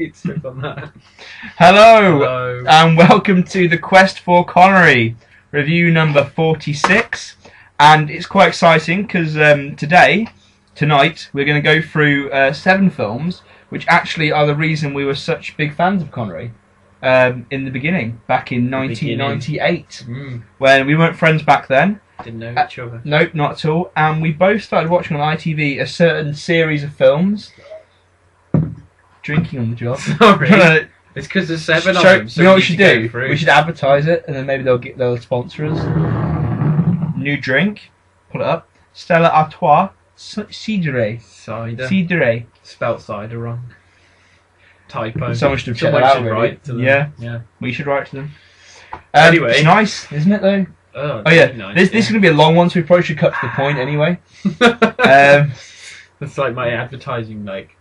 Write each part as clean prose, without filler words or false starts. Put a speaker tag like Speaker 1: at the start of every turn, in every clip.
Speaker 1: Slip on that.
Speaker 2: Hello, and welcome to the Quest for Connery review number 46. And it's quite exciting because tonight, we're going to go through 7 films, which actually are the reason we were such big fans of Connery in the beginning, back in 1998, when we weren't friends back then.
Speaker 1: Didn't know each other.
Speaker 2: Nope, not at all. And we both started watching on ITV a certain series of films. Drinking on the job.
Speaker 1: Sorry. It's because there's 7 of them. So
Speaker 2: you know what we should do? We should advertise it, and then maybe they'll sponsor us. New drink. Pull it up. Stella Artois Cidre.
Speaker 1: Cider.
Speaker 2: Cidre.
Speaker 1: Spelt cider wrong. Typo.
Speaker 2: Someone should have checked
Speaker 1: Someone
Speaker 2: that out.
Speaker 1: should
Speaker 2: Really.
Speaker 1: write to them.
Speaker 2: Yeah. We should write to them.
Speaker 1: Anyway.
Speaker 2: It's nice, isn't it, though?
Speaker 1: Oh
Speaker 2: yeah.
Speaker 1: Nice,
Speaker 2: this is going to be a long one, so we probably should cut to the point anyway.
Speaker 1: That's like my advertising, like.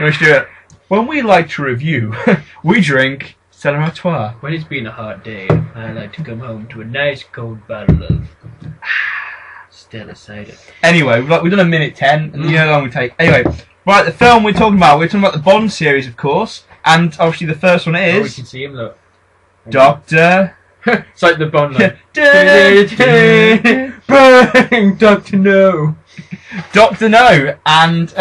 Speaker 2: Let's do it. When we like to review, we drink Stella Artois.
Speaker 1: When it's been a hot day, I like to come home to a nice cold bottle of Stella cider.
Speaker 2: Anyway, we've done a minute 10, and you know how long we take. Anyway, right, the film we're talking about the Bond series, of course, and obviously the first one is...
Speaker 1: Oh, we can see him, look.
Speaker 2: Doctor...
Speaker 1: It's like the Bond line.
Speaker 2: Bang! Doctor No! Doctor No! And,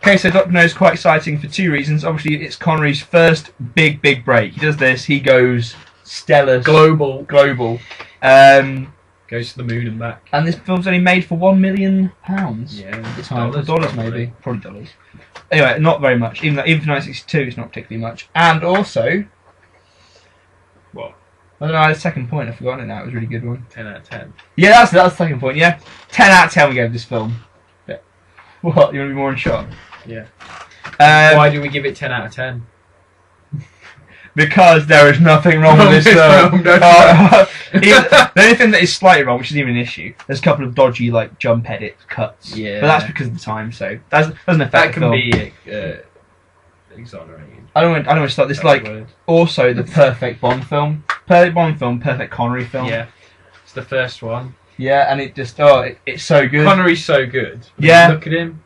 Speaker 2: okay, so Doctor No is quite exciting for 2 reasons. Obviously, it's Connery's first big break. He does this, he goes stellar.
Speaker 1: Global. Goes to the moon and back.
Speaker 2: And this film's only made for £1 million.
Speaker 1: Yeah.
Speaker 2: It's dollars maybe. Probably dollars. Anyway, not very much. Even for 1962, it's not particularly much. And also...
Speaker 1: What?
Speaker 2: I don't know, I had a second point, I've forgotten it now, it was a really good one.
Speaker 1: 10 out of 10.
Speaker 2: Yeah, that's the second point, yeah. 10 out of 10 we gave this film. Yeah. What, you want to be more in shot?
Speaker 1: Yeah. Why do we give it 10 out of 10?
Speaker 2: Because there is nothing wrong with this film. The only thing that is slightly wrong, which isn't even an issue, there's a couple of dodgy like jump edit cuts.
Speaker 1: Yeah.
Speaker 2: But that's because of the time, so that doesn't affect the film.
Speaker 1: That can be exonerated.
Speaker 2: I don't want to start this also the perfect Bond film. Perfect Bond film, perfect Connery film.
Speaker 1: Yeah. It's the first one.
Speaker 2: Yeah, and it just it's so good.
Speaker 1: Connery's so good.
Speaker 2: Yeah.
Speaker 1: Look at him.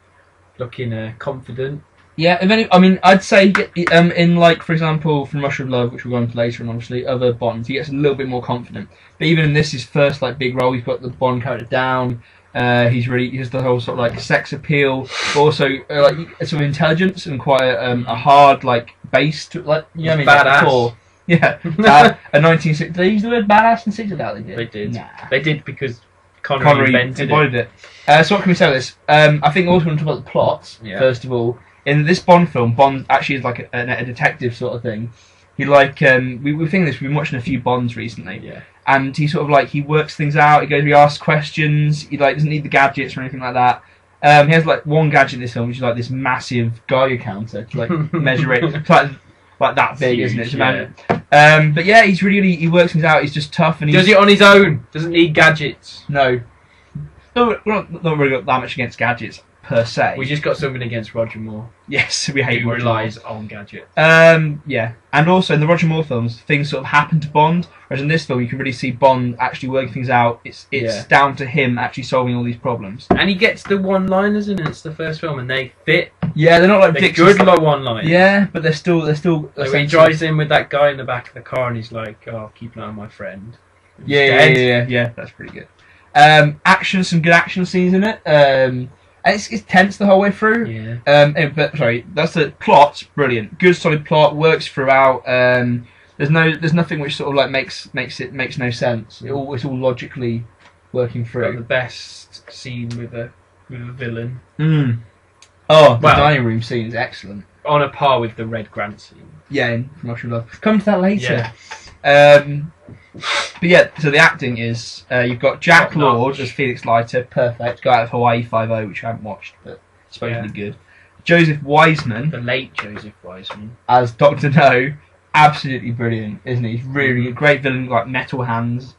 Speaker 1: Looking confident.
Speaker 2: Yeah, I mean, I'd say in like, for example, from Russia of Love, which we'll go into later, and obviously other Bonds, he gets a little bit more confident. But even in this, his first like big role, he's got the Bond character down. He has the whole sort of like sex appeal, but also like sort of intelligence and quite a hard like base to like
Speaker 1: badass.
Speaker 2: Yeah, a 1960. Did they use the word badass in 60? That they did.
Speaker 1: Nah. They did because Connery invented
Speaker 2: it. So what can we say of this? I think also want to talk about the plot first of all. In this Bond film, Bond actually is like a detective sort of thing. He like we think this. We've been watching a few Bonds recently.
Speaker 1: Yeah. And
Speaker 2: he sort of like he works things out. He asks questions. He like doesn't need the gadgets or anything like that. He has like one gadget in this film, which is like this massive Geiger counter to like measure it. It's like that big,
Speaker 1: huge,
Speaker 2: isn't it? Yeah. But yeah, he works things out. He's just tough and he
Speaker 1: does it on his own. Doesn't need gadgets.
Speaker 2: No, we're not really got that much against gadgets per se.
Speaker 1: We just got something against Roger Moore.
Speaker 2: Yes, we hate
Speaker 1: Who
Speaker 2: Roger
Speaker 1: relies
Speaker 2: Moore.
Speaker 1: on gadgets.
Speaker 2: Yeah, and also in the Roger Moore films, things sort of happen to Bond, whereas in this film, you can really see Bond actually working things out. It's down to him actually solving all these problems.
Speaker 1: And he gets the one-liners, and it's the first film, and they fit.
Speaker 2: Yeah, they're not like
Speaker 1: good one-liners.
Speaker 2: Yeah, but they're still.
Speaker 1: Like when he drives in with that guy in the back of the car, and he's like, "Oh, keep an eye on my friend."
Speaker 2: Yeah, that's pretty good. Some good action scenes in it. It's tense the whole way through.
Speaker 1: Yeah.
Speaker 2: But sorry, that's the plot. Brilliant, good solid plot. Works throughout. There's nothing which sort of like makes no sense. It's all logically working through.
Speaker 1: Got the best scene with a villain.
Speaker 2: Oh, the dining room scene is excellent.
Speaker 1: On a par with the Red Grant scene.
Speaker 2: Yeah, in Russia of Love. Come to that later.
Speaker 1: Yeah.
Speaker 2: But yeah, so the acting is you've got Jack Lord as Felix Leiter, perfect. Guy out of Hawaii 5-0, which I haven't watched, but supposedly good. Joseph Wiseman,
Speaker 1: the late Joseph Wiseman,
Speaker 2: as Doctor No, absolutely brilliant, isn't he? He's really good. Great villain, like metal hands.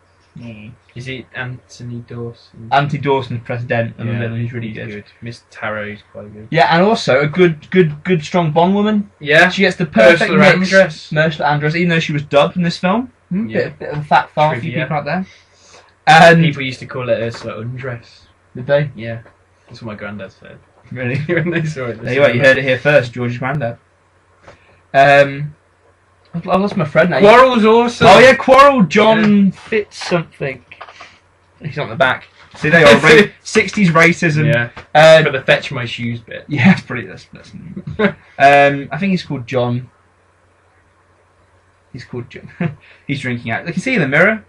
Speaker 1: Is it Anthony Dawson?
Speaker 2: Anthony Dawson's President and the villain. He's really good.
Speaker 1: Miss Tarot's quite good.
Speaker 2: Yeah, and also a good strong Bond woman.
Speaker 1: Yeah,
Speaker 2: she gets the perfect mix.
Speaker 1: Ursula
Speaker 2: Andress, even though she was dubbed in this film. Bit of a fat far for you people out there.
Speaker 1: People used to call it Ursula Undress.
Speaker 2: Did they?
Speaker 1: Yeah, that's what my granddad said.
Speaker 2: Really?
Speaker 1: when they saw it.
Speaker 2: There you are. You heard it here first. George's granddad. I've lost my friend now.
Speaker 1: Quarrel's awesome.
Speaker 2: Oh yeah, Quarrel. John Fitz something. He's on the back. See, they are 60s racism.
Speaker 1: Yeah. For the fetch my shoes bit.
Speaker 2: Yeah, it's pretty. That's I think he's called John. He's called John. He's drinking out. You can see in the mirror.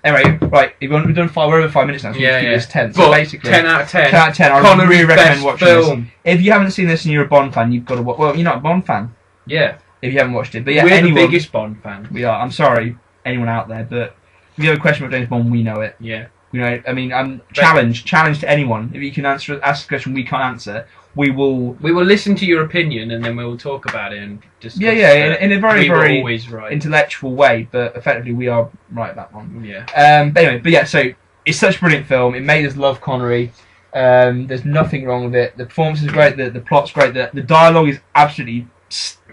Speaker 2: Anyway, right. We've done we're over 5 minutes now. So
Speaker 1: yeah,
Speaker 2: yeah. This 10.
Speaker 1: But
Speaker 2: So basically,
Speaker 1: 10 out of 10.
Speaker 2: 10 out of 10. I
Speaker 1: Connery's
Speaker 2: really recommend
Speaker 1: best
Speaker 2: watching
Speaker 1: film.
Speaker 2: this. If you haven't seen this and you're a Bond fan, you've got to watch. Well, you're not a Bond fan.
Speaker 1: Yeah.
Speaker 2: If you haven't watched it, but yeah,
Speaker 1: we're the biggest Bond fan.
Speaker 2: We are. I'm sorry, anyone out there, but if you have a question about James Bond, we know it.
Speaker 1: Yeah.
Speaker 2: You know, I mean, I'm challenge to anyone. If you can ask a question we can't answer, we will.
Speaker 1: We will listen to your opinion and then we will talk about it and discuss.
Speaker 2: Yeah, in a very
Speaker 1: always right.
Speaker 2: intellectual way, but effectively we are right about one.
Speaker 1: Yeah.
Speaker 2: But anyway, so it's such a brilliant film. It made us love Connery. There's nothing wrong with it. The performance is great. The plot's great. The dialogue is absolutely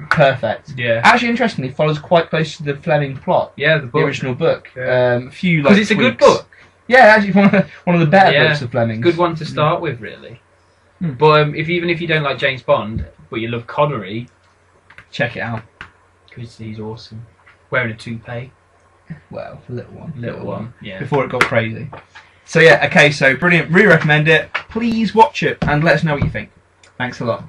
Speaker 2: perfect.
Speaker 1: Yeah.
Speaker 2: Actually, interestingly, follows quite close to the Fleming plot.
Speaker 1: Yeah, the
Speaker 2: original book.
Speaker 1: Yeah.
Speaker 2: A few
Speaker 1: because it's a good book.
Speaker 2: Yeah, actually, one of the better books of Fleming.
Speaker 1: Good one to start with, really. But even if you don't like James Bond, but you love Connery,
Speaker 2: check it out
Speaker 1: because he's awesome. Wearing a toupee.
Speaker 2: Well, a little one.
Speaker 1: Little one. Yeah.
Speaker 2: Before it got crazy. So yeah, okay, so brilliant. Really recommend it. Please watch it and let us know what you think. Thanks a lot.